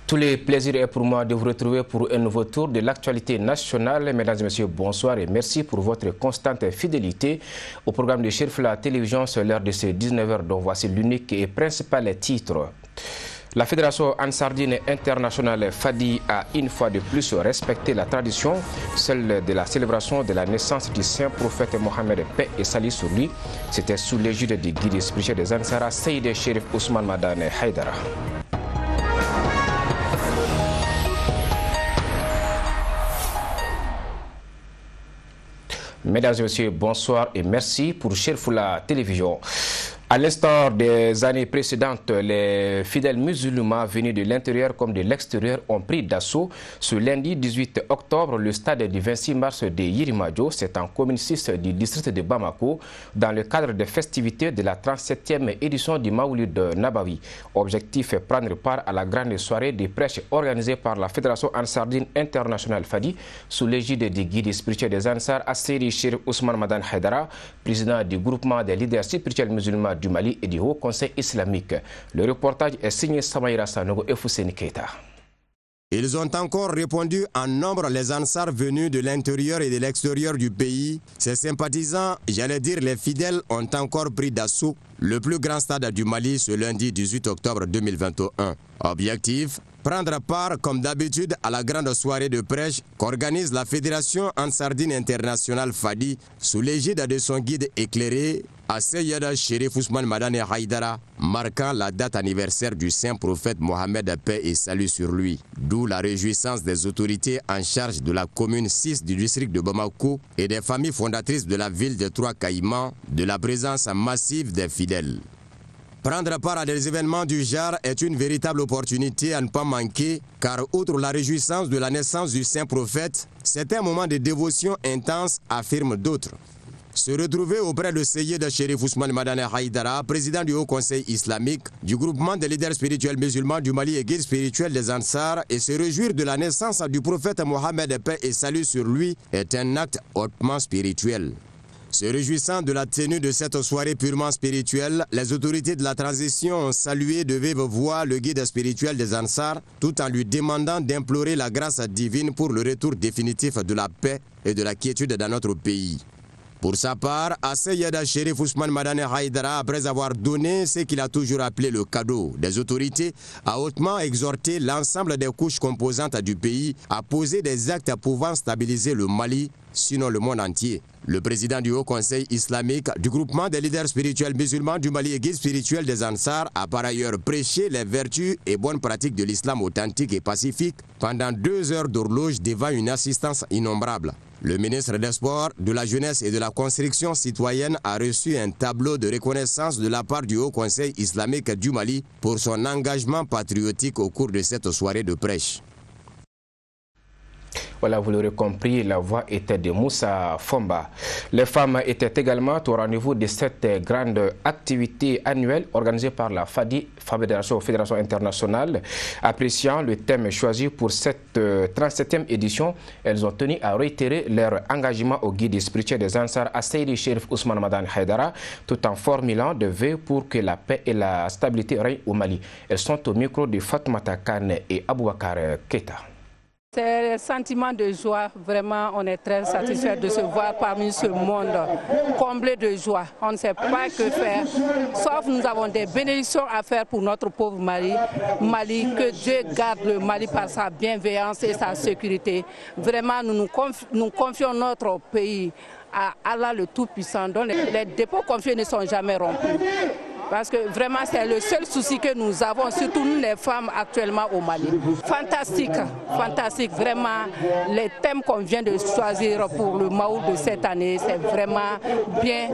Tous les plaisirs est pour moi de vous retrouver pour un nouveau tour de l'actualité nationale. Mesdames et messieurs, bonsoir et merci pour votre constante fidélité au programme de Cherif la télévision sur l'heure de ces 19h, dont voici l'unique et principal titre. La Fédération Ansardine internationale Fadi a une fois de plus respecté la tradition, celle de la célébration de la naissance du saint prophète Mohammed, paix et salut sur lui. C'était sous l'égide du guide spirituel des Ansara, Seyid Cherif Ousmane Madane Haïdara. Mesdames et messieurs, bonsoir et merci pour Cherif la télévision. À l'instar des années précédentes, les fidèles musulmans venus de l'intérieur comme de l'extérieur ont pris d'assaut ce lundi 18 octobre le stade du 26 mars de Yirimadio, c'est en commune 6 du district de Bamako, dans le cadre des festivités de la 37e édition du Maouloud Nabawi. Objectif est prendre part à la grande soirée des prêches organisée par la Fédération Ansardine internationale Fadi sous l'égide du guide spirituel des Ansar, Seyid Cherif Ousmane Madane Haïdara, président du groupement des leaders spirituels musulmans du Mali et du Haut Conseil islamique. Le reportage est signé Samaïra Sanogo et Fousseni Keita. Ils ont encore répondu en nombre les Ansars venus de l'intérieur et de l'extérieur du pays. Ces sympathisants, j'allais dire les fidèles, ont encore pris d'assaut le plus grand stade du Mali ce lundi 18 octobre 2021. Objectif, prendre part comme d'habitude à la grande soirée de prêche qu'organise la Fédération Ansardine internationale Fadi sous l'égide de son guide éclairé, Seyid Cherif Ousmane Madane Haïdara, marquant la date anniversaire du saint prophète Mohammed, paix et salut sur lui. D'où la réjouissance des autorités en charge de la commune 6 du district de Bamako et des familles fondatrices de la ville de Trois-Caïmans de la présence massive des fidèles. Prendre part à des événements du genre est une véritable opportunité à ne pas manquer, car outre la réjouissance de la naissance du saint prophète, c'est un moment de dévotion intense, affirment d'autres. Se retrouver auprès de Seyid Cherif Ousmane Madane Haïdara, président du Haut Conseil islamique, du groupement des leaders spirituels musulmans du Mali et guide spirituel des Ansars, et se réjouir de la naissance du prophète Mohammed, paix et salut sur lui, est un acte hautement spirituel. Se réjouissant de la tenue de cette soirée purement spirituelle, les autorités de la transition ont salué de vive voix le guide spirituel des Ansars, tout en lui demandant d'implorer la grâce divine pour le retour définitif de la paix et de la quiétude dans notre pays. Pour sa part, Seyid Cherif Ousmane Madane Haïdara, après avoir donné ce qu'il a toujours appelé le cadeau des autorités, a hautement exhorté l'ensemble des couches composantes du pays à poser des actes pouvant stabiliser le Mali, sinon le monde entier. Le président du Haut Conseil islamique du groupement des leaders spirituels musulmans du Mali et guide spirituel des Ansars a par ailleurs prêché les vertus et bonnes pratiques de l'islam authentique et pacifique pendant 2 heures d'horloge devant une assistance innombrable. Le ministre des Sports, de la Jeunesse et de la Construction citoyenne a reçu un tableau de reconnaissance de la part du Haut Conseil islamique du Mali pour son engagement patriotique au cours de cette soirée de prêche. Voilà, vous l'aurez compris, la voix était de Moussa Fomba. Les femmes étaient également au rendez-vous de cette grande activité annuelle organisée par la Fadi, Fédération internationale. Appréciant le thème choisi pour cette 37e édition, elles ont tenu à réitérer leur engagement au guide spirituel des Ansars, Seyid Cherif Ousmane Madane Haïdara, tout en formulant des vœux pour que la paix et la stabilité règnent au Mali. Elles sont au micro de Fatoumata Kane et Aboubakar Keita. C'est un sentiment de joie, vraiment on est très satisfait de se voir parmi ce monde comblé de joie. On ne sait pas que faire, sauf nous avons des bénédictions à faire pour notre pauvre Mali. Que Dieu garde le Mali par sa bienveillance et sa sécurité. Vraiment nous confions notre pays à Allah le Tout-Puissant, dont les dépôts confiés ne sont jamais rompus. Parce que vraiment c'est le seul souci que nous avons, surtout nous les femmes actuellement au Mali. Fantastique, fantastique, vraiment les thèmes qu'on vient de choisir pour le Maou de cette année, c'est vraiment bien.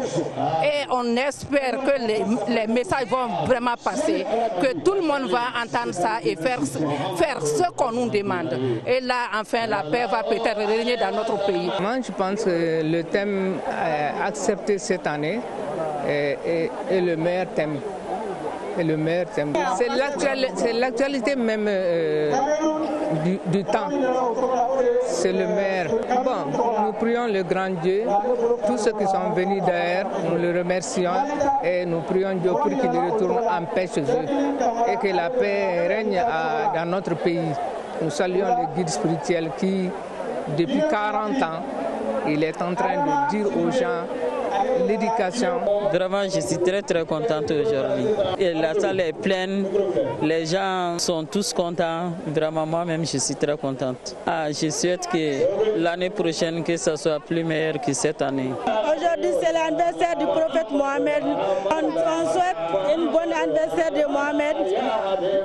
Et on espère que les messages vont vraiment passer, que tout le monde va entendre ça et faire ce qu'on nous demande. Et là, enfin, la paix va peut-être régner dans notre pays. Moi, je pense que le thème accepté cette année est le meilleur thème. C'est l'actualité même du temps. C'est le maire. Bon, nous prions le grand Dieu. Tous ceux qui sont venus d'ailleurs, nous le remercions et nous prions Dieu pour qu'il retourne en paix chez eux et que la paix règne dans notre pays. Nous saluons le guide spirituel qui, depuis 40 ans, il est en train de dire aux gens l'éducation. Vraiment, je suis très contente aujourd'hui. La salle est pleine, les gens sont tous contents. Vraiment, moi-même, je suis très contente. Je souhaite que l'année prochaine, que ça soit plus meilleur que cette année. Aujourd'hui, c'est l'anniversaire du prophète Mohamed. On souhaite une bonne anniversaire de Mohamed.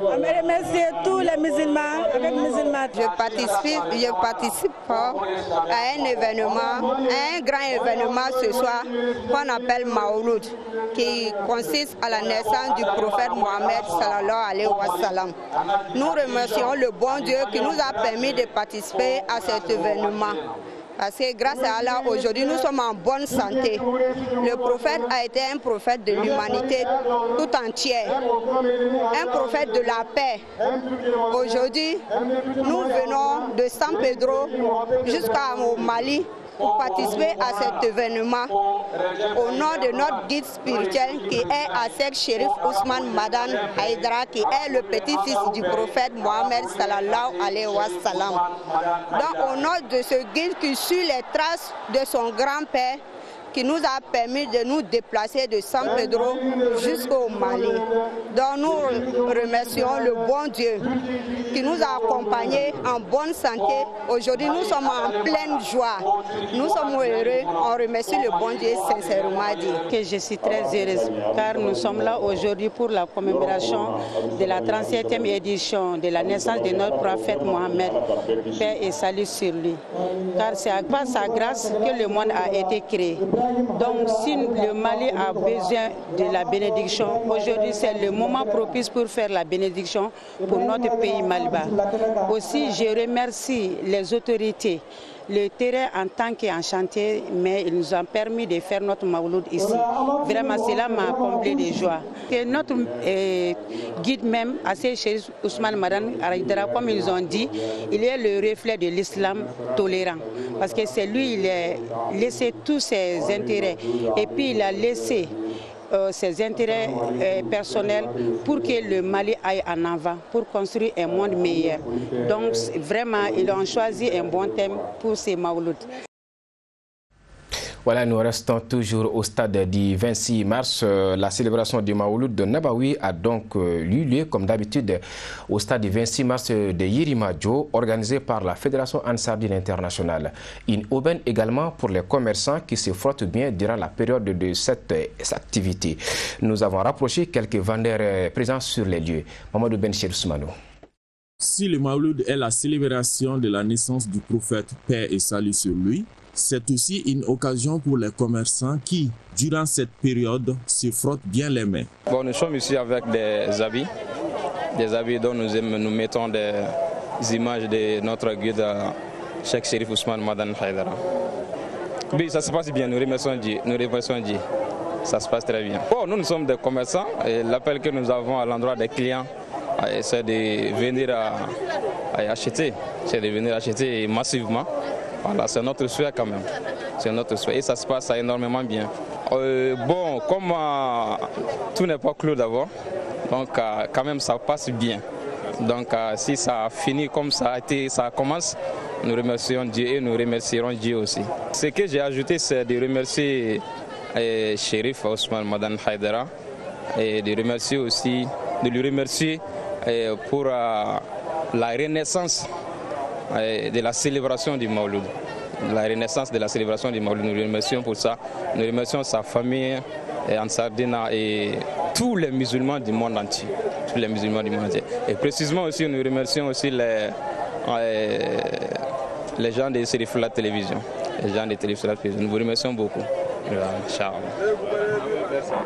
On remercie tous les musulmans avec musulmans. Je participe à un événement, un grand événement ce soir qu'on appelle Maouloud, qui consiste à la naissance du prophète Mohamed sallallahu alayhi wa sallam. Nous remercions le bon Dieu qui nous a permis de participer à cet événement. Parce que grâce à Allah, aujourd'hui, nous sommes en bonne santé. Le prophète a été un prophète de l'humanité tout entière, un prophète de la paix. Aujourd'hui, nous venons de San Pedro jusqu'au Mali pour participer à cet événement au nom de notre guide spirituel qui est Asek Sherif Ousmane Madan Haïdara, qui est le petit-fils du prophète Mohamed sallallahu alayhi wa sallam. Donc au nom de ce guide qui suit les traces de son grand-père, qui nous a permis de nous déplacer de San Pedro jusqu'au Mali. Donc nous remercions le bon Dieu qui nous a accompagnés en bonne santé. Aujourd'hui, nous sommes en pleine joie. Nous sommes heureux. On remercie le bon Dieu sincèrement. Que je suis très heureuse car nous sommes là aujourd'hui pour la commémoration de la 37e édition de la naissance de notre prophète Mohamed, paix et salut sur lui. Car c'est par sa grâce que le monde a été créé. Donc si le Mali a besoin de la bénédiction, aujourd'hui c'est le moment propice pour faire la bénédiction pour notre pays Maliba. Aussi je remercie les autorités. Le terrain en tant qu'enchanté, mais ils nous ont permis de faire notre Mawloud ici. Vraiment, cela m'a comblé de joie. Et notre guide même, Asek Sherif Ousmane Madan Haïdara, comme ils ont dit, il est le reflet de l'islam tolérant. Parce que c'est lui, il a laissé tous ses intérêts et puis il a laissé ses intérêts personnels pour que le Mali aille en avant, pour construire un monde meilleur. Donc vraiment, ils ont choisi un bon thème pour ces Mawlouds. Voilà, nous restons toujours au stade du 26 mars. La célébration du Mawloud de Nabawi a donc eu lieu, comme d'habitude, au stade du 26 mars de Yirimadio, organisé par la Fédération Ansardine Internationale. Une aubaine également pour les commerçants qui se frottent bien durant la période de cette activité. Nous avons rapproché quelques vendeurs présents sur les lieux. Mamadou Benchir Soumano. Si le Mawloud est la célébration de la naissance du prophète, paix et salut sur lui, c'est aussi une occasion pour les commerçants qui, durant cette période, se frottent bien les mains. Bon, nous sommes ici avec des habits dont nous mettons des images de notre guide Cheikh Sherif Ousmane Madan Haïdara. Oui, ça se passe bien, nous remercions Dieu. Ça se passe très bien. Bon, nous sommes des commerçants et l'appel que nous avons à l'endroit des clients, c'est de venir acheter. C'est de venir acheter massivement. Voilà, c'est notre souhait quand même. C'est notre souhait et ça se passe énormément bien. Bon, comme tout n'est pas clos d'abord, donc quand même ça passe bien. Donc si ça finit comme ça a été, ça commence, nous remercions Dieu et nous remercierons Dieu aussi. Ce que j'ai ajouté, c'est de remercier Sherif Ousmane Madan Haïdara et de lui remercier pour la renaissance de la célébration du Mawloud. La renaissance de la célébration du Mawloud, nous le remercions pour ça. Nous remercions sa famille Ansardina et tous les musulmans du monde entier. Tous les musulmans du monde entier. Et précisément aussi, nous remercions aussi les gens de Sherif la télévision. Les gens de Sherif la télévision. Nous vous remercions beaucoup.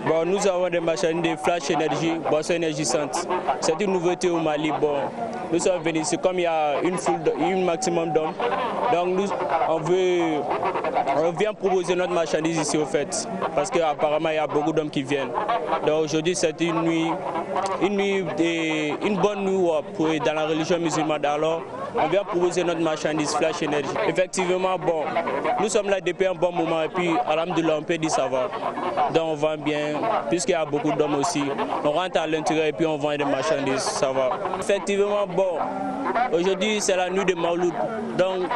Bon, nous avons des machines de flash énergie, boisson énergisante. C'est une nouveauté au Mali. Bon, nous sommes venus ici comme il y a un maximum d'hommes. Donc on vient proposer notre marchandise ici au fait. Parce qu'apparemment il y a beaucoup d'hommes qui viennent. Donc aujourd'hui c'est une bonne nuit dans la religion musulmane. Alors on vient proposer notre marchandise Flash Energy. Effectivement, bon, nous sommes là depuis un bon moment et puis alhamdoulilah, on peut dire ça va. Donc on vend bien, puisqu'il y a beaucoup d'hommes aussi. On rentre à l'intérieur et puis on vend des marchandises, ça va. Effectivement, bon, aujourd'hui c'est la nuit de Mawlud. Donc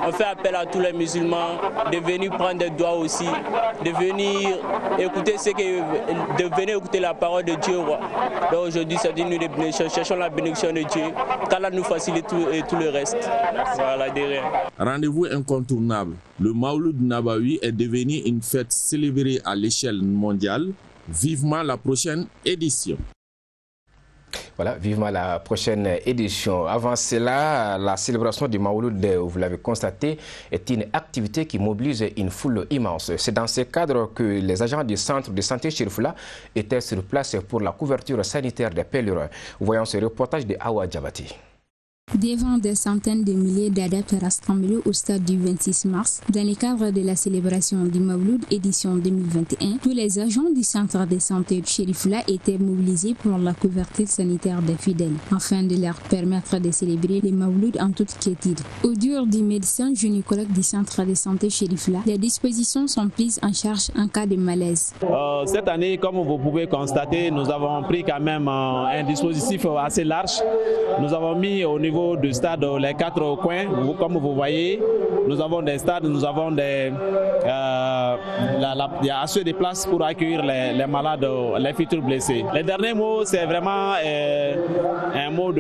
on fait appel à tous les musulmans de venir prendre des doigts aussi, de venir écouter la parole de Dieu. Donc aujourd'hui c'est une nuit de bénédiction, cherchons la bénédiction de Dieu, qu'Allah nous facilite tout le reste. Voilà, de rien. Rendez-vous incontournable. Le Mawlud Nabawi est devenu une fête célébrée à l'échelle mondiale. Vivement la prochaine édition. Voilà, vivement la prochaine édition. Avant cela, la célébration du Mawlud, vous l'avez constaté, est une activité qui mobilise une foule immense. C'est dans ce cadre que les agents du centre de santé Chérifla étaient sur place pour la couverture sanitaire des pèlerins. Voyons ce reportage de Awa Djabati. Devant des centaines de milliers d'adeptes rassemblés au stade du 26 mars, dans le cadre de la célébration du Mawlud édition 2021, tous les agents du centre de santé de Chérifla étaient mobilisés pour la couverture sanitaire des fidèles, afin de leur permettre de célébrer le Mawlud en toute quiétude. Au dur du médecin gynécologue du centre de santé Chérifla, les dispositions sont prises en charge en cas de malaise. Cette année, comme vous pouvez constater, nous avons pris quand même un dispositif assez large. Nous avons mis au niveau du stade les 4 coins, comme vous voyez, nous avons des stades, nous avons il y a assez de places pour accueillir les malades, les futurs blessés. Le dernier mot, c'est vraiment un mot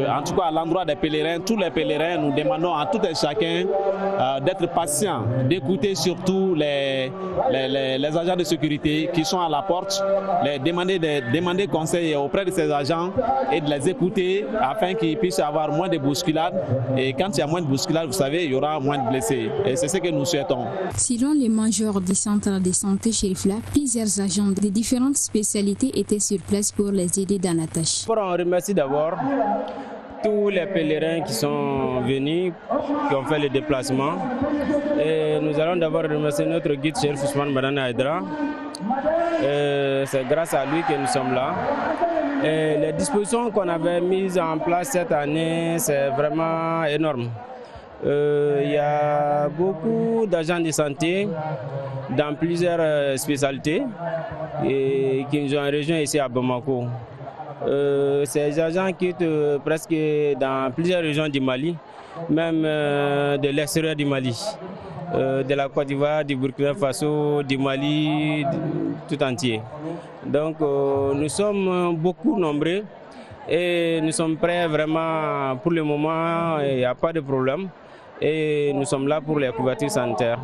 en tout cas à l'endroit des pèlerins. Tous les pèlerins, nous demandons à tout et chacun d'être patient, d'écouter surtout les agents de sécurité qui sont à la porte, demander conseil auprès de ces agents et de les écouter afin qu'ils puissent avoir moins de bousculades. Et quand il y a moins de bousculades, vous savez, il y aura moins de blessés. Et c'est ce que nous souhaitons. Selon les majors du centre de santé Chérifla, plusieurs agents de différentes spécialités étaient sur place pour les aider dans la tâche. On remercie d'abord tous les pèlerins qui sont venus, qui ont fait le déplacement. Et nous allons d'abord remercier notre guide Chérif Ousmane Madan Haïdara. C'est grâce à lui que nous sommes là. Et les dispositions qu'on avait mises en place cette année, c'est vraiment énorme. Il y a beaucoup d'agents de santé dans plusieurs spécialités et qui nous ont rejoints ici à Bamako. Ces agents quittent presque dans plusieurs régions du Mali, même de l'extérieur du Mali, de la Côte d'Ivoire, du Burkina Faso, du Mali, tout entier. Donc nous sommes beaucoup nombreux et nous sommes prêts vraiment pour le moment, il n'y a pas de problème. Et nous sommes là pour les couvertures sanitaires.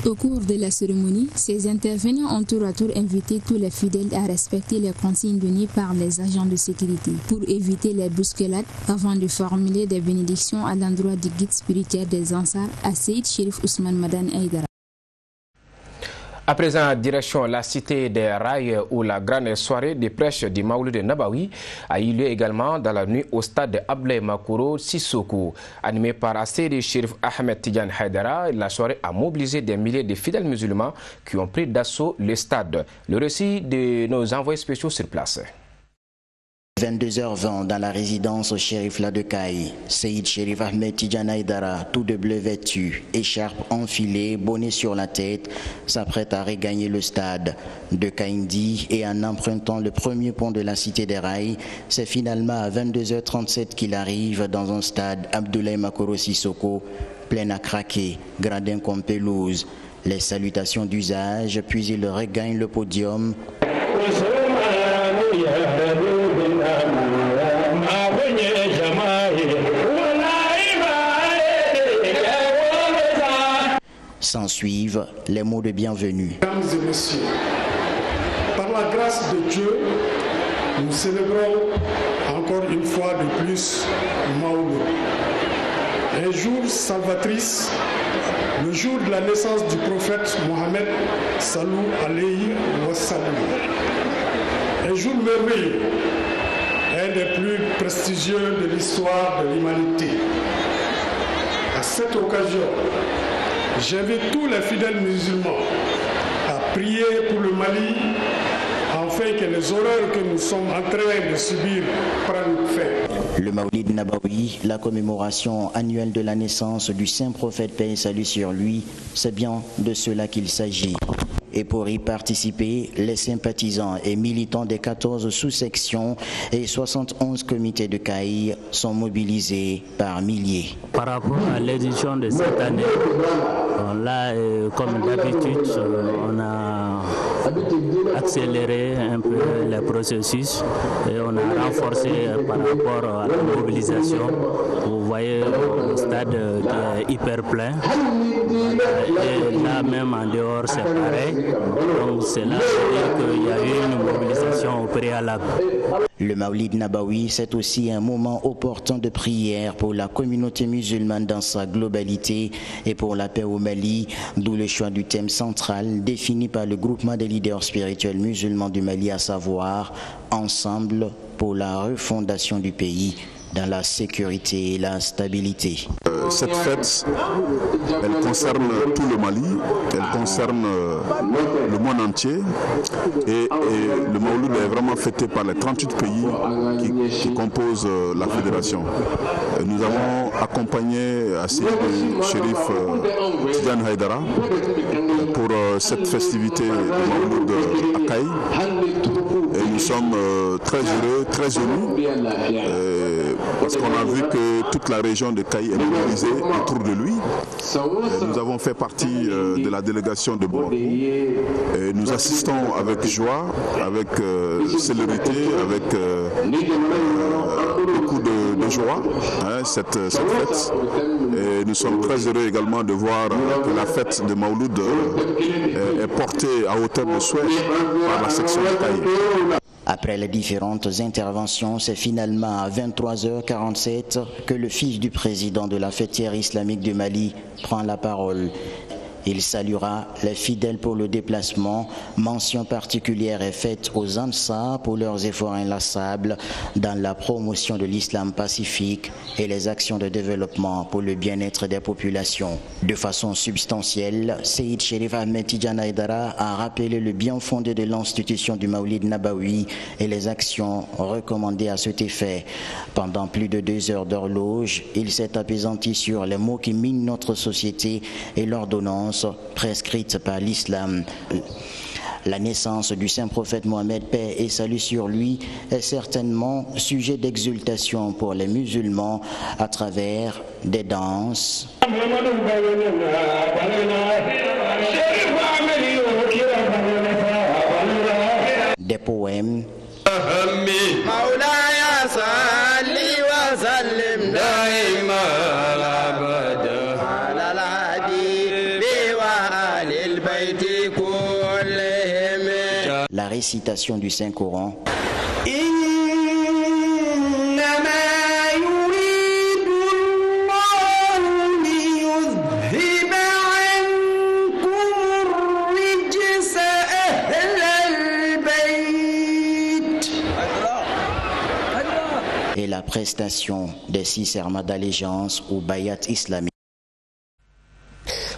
Au cours de la cérémonie, ces intervenants ont tour à tour invité tous les fidèles à respecter les consignes données par les agents de sécurité pour éviter les bousculades avant de formuler des bénédictions à l'endroit du guide spirituel des Ansar, à Seyd Chérif Ousmane Madan Haïdara. À présent, direction la cité des Rails où la grande soirée de prêche du Mawlud Nabawi a eu lieu également dans la nuit au stade de Ablaye Makoro Sissoko. Animé par Asseydi Chérif Ahmed Tidiane Haïdara, la soirée a mobilisé des milliers de fidèles musulmans qui ont pris d'assaut le stade. Le récit de nos envoyés spéciaux sur place. 22h20 dans la résidence au Chérifla de Kaï. Seyd Chérif Ahmed Tidiane Haïdara, tout de bleu vêtu, écharpe enfilée, bonnet sur la tête, s'apprête à regagner le stade de Kaïndi et en empruntant le premier pont de la cité des Rails, c'est finalement à 22h37 qu'il arrive dans un stade Abdoulaye Makoro Sissoko, plein à craquer, gradin comme pelouse. Les salutations d'usage, puis il regagne le podium. S'en suivent les mots de bienvenue. Mesdames et messieurs, par la grâce de Dieu, nous célébrons encore une fois de plus Mawlud. Un jour salvatrice, le jour de la naissance du prophète Mohammed Salou alayhi wa sallam. Un jour merveilleux, un des plus prestigieux de l'histoire de l'humanité. À cette occasion, j'invite tous les fidèles musulmans à prier pour le Mali en afin que les horreurs que nous sommes en train de subir prennent fin. Le Maoulid Nabawi, la commémoration annuelle de la naissance du saint prophète, paix et salut sur lui, c'est bien de cela qu'il s'agit. Et pour y participer, les sympathisants et militants des 14 sous-sections et 71 comités de CAI sont mobilisés par milliers. Par rapport à l'édition de cette année, là, comme d'habitude, on a accéléré un peu les processus et on a renforcé par rapport à la mobilisation. Vous voyez le stade qui est hyper plein et là même en dehors c'est pareil. Donc c'est là qu'il y a eu une mobilisation au préalable. Le Maoulid Nabawi, c'est aussi un moment opportun de prière pour la communauté musulmane dans sa globalité et pour la paix au Mali, d'où le choix du thème central défini par le groupement des leaders spirituels musulmans du Mali, à savoir « Ensemble pour la refondation du pays ». Dans la sécurité et la stabilité. Cette fête, elle concerne tout le Mali, elle concerne le monde entier et le Maouloud est vraiment fêté par les 38 pays qui composent la fédération. Nous avons accompagné Assis le shérif Tidjane Haïdara pour cette festivité du Maouloud à Kaï. Et nous sommes très heureux, très unis, parce qu'on a vu que toute la région de Kaï est mobilisée autour de lui. Nous avons fait partie de la délégation de Bamako. Et nous assistons avec joie, avec célérité, avec beaucoup de joie cette fête. Et nous sommes très heureux également de voir que la fête de Maouloud est portée à hauteur de souhait par la section de Kaï. Après les différentes interventions, c'est finalement à 23h47 que le fils du président de la fêtière islamique du Mali prend la parole. Il saluera les fidèles pour le déplacement. Mention particulière est faite aux Ansar pour leurs efforts inlassables dans la promotion de l'islam pacifique et les actions de développement pour le bien-être des populations. De façon substantielle, Seyid Cherif Ahmed Tidjane Haïdara a rappelé le bien fondé de l'institution du Maoulid Nabawi et les actions recommandées à cet effet. Pendant plus de 2 heures d'horloge, il s'est apaisanti sur les maux qui minent notre société et l'ordonnance prescrite par l'islam. La naissance du saint prophète Mohammed, paix et salut sur lui, est certainement sujet d'exultation pour les musulmans à travers des danses, des poèmes, la récitation du Saint-Coran, et la prestation des 6 serments d'allégeance ou bayat islamique.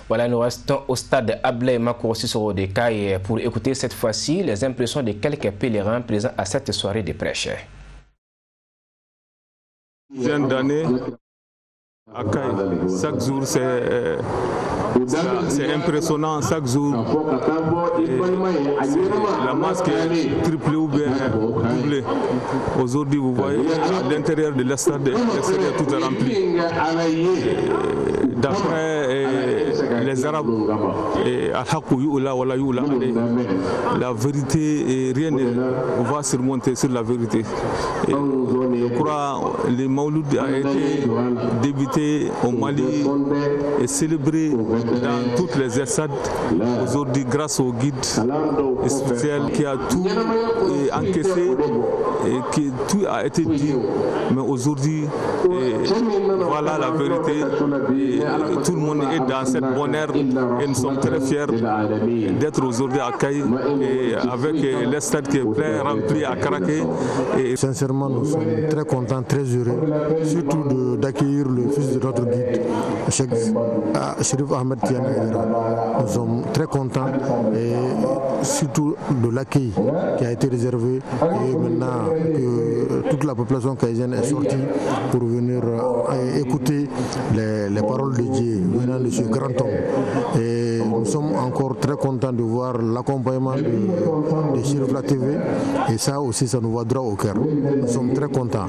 Voilà, nous restons au stade Ablai Mako Sissoko de Kaï pour écouter cette fois-ci les impressions de quelques pèlerins présents à cette soirée de prêche. D'année à Kaï, chaque jour c'est impressionnant, chaque jour la masse est triplée ou bien doublée. Aujourd'hui vous voyez à l'intérieur de la stade, l'extérieur tout est rempli. D'après les Arabes, la vérité, rien ne va surmonter sur la vérité. Et je crois que le Maouloud a été débuté au Mali et célébré dans toutes les ersades. Aujourd'hui, grâce au guide spécial qui a tout encaissé et qui tout a été dit. Mais aujourd'hui, voilà la vérité. Et tout le monde est dans cette bonne extraordinaire et nous sommes très fiers d'être aujourd'hui à Kayi et avec le stade qui est plein, rempli à craquer. Et sincèrement, nous sommes très contents, très heureux, surtout d'accueillir le fils de notre guide, Chérif Ahmed Tidiane Aidara. Nous sommes très contents et surtout de l'accueil qui a été réservé et maintenant que toute la population kaïsienne est sortie pour venir écouter les paroles de Dieu venant de ce grand homme. Et nous sommes encore très contents de voir l'accompagnement de Chérif La TV et ça aussi, ça nous va droit au cœur. Nous sommes très contents.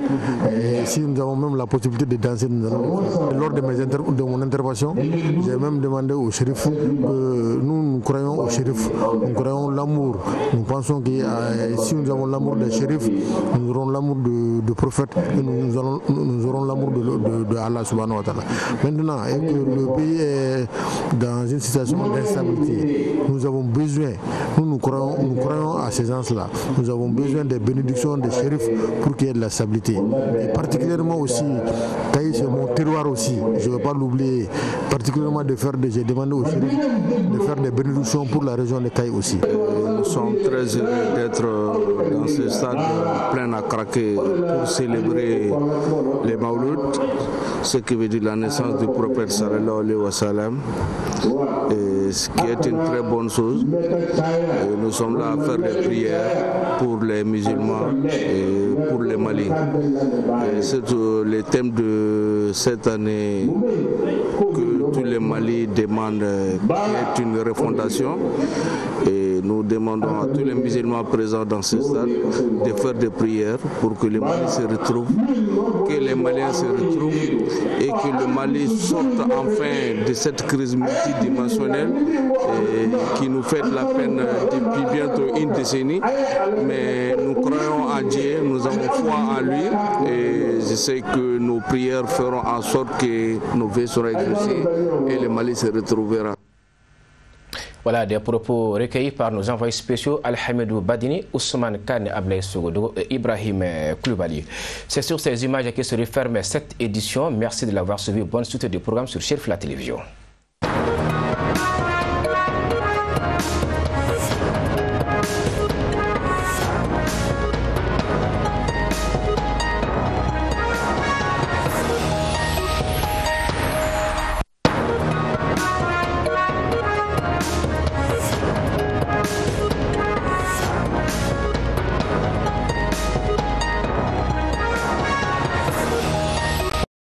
Et si nous avons même la possibilité de danser, nous allons le faire. Lors de mon intervention, j'ai même demandé au shérif que nous croyons au shérif, nous croyons l'amour. Nous pensons que si nous avons l'amour des shérifs, nous aurons l'amour du prophète et nous aurons l'amour de Allah subhanahu wa ta'ala. Maintenant, et que le pays est dans une situation d'instabilité, nous avons besoin, nous croyons à ces gens-là, nous avons besoin des bénédictions des shérifs pour qu'il y ait de la stabilité. Et particulièrement aussi, Kayi c'est mon terroir aussi, je ne vais pas l'oublier, particulièrement j'ai demandé aux shérifs de faire des bénédictions pour la région de Kayi aussi. Nous sommes très heureux d'être dans ce stade plein à craquer pour célébrer les Mawlud, ce qui veut dire la naissance du prophète sallallahu alayhi wa sallam, ce qui est une très bonne chose. Et nous sommes là à faire des prières pour les musulmans et pour les Mali. Et c'est le thème de cette année que tous les Mali demandent, qui est une refondation. Et nous demandons à tous les musulmans présents dans ce stade de faire des prières pour que les Mali se retrouvent, que les Maliens se retrouvent et que le Mali sorte enfin de cette crise multidimensionnelle qui nous fait de la peine depuis bientôt une décennie. Mais nous croyons en Dieu, nous avons foi en lui et je sais que nos prières feront en sorte que nos vœux seront exaucés et le Mali se retrouvera. Voilà des propos recueillis par nos envoyés spéciaux Al-Hamidou Badini, Ousmane Kane Ablaye Sogodo et Ibrahim Koulibaly. C'est sur ces images que se referme cette édition. Merci de l'avoir suivi. Bonne suite du programme sur Chérif La Télévision.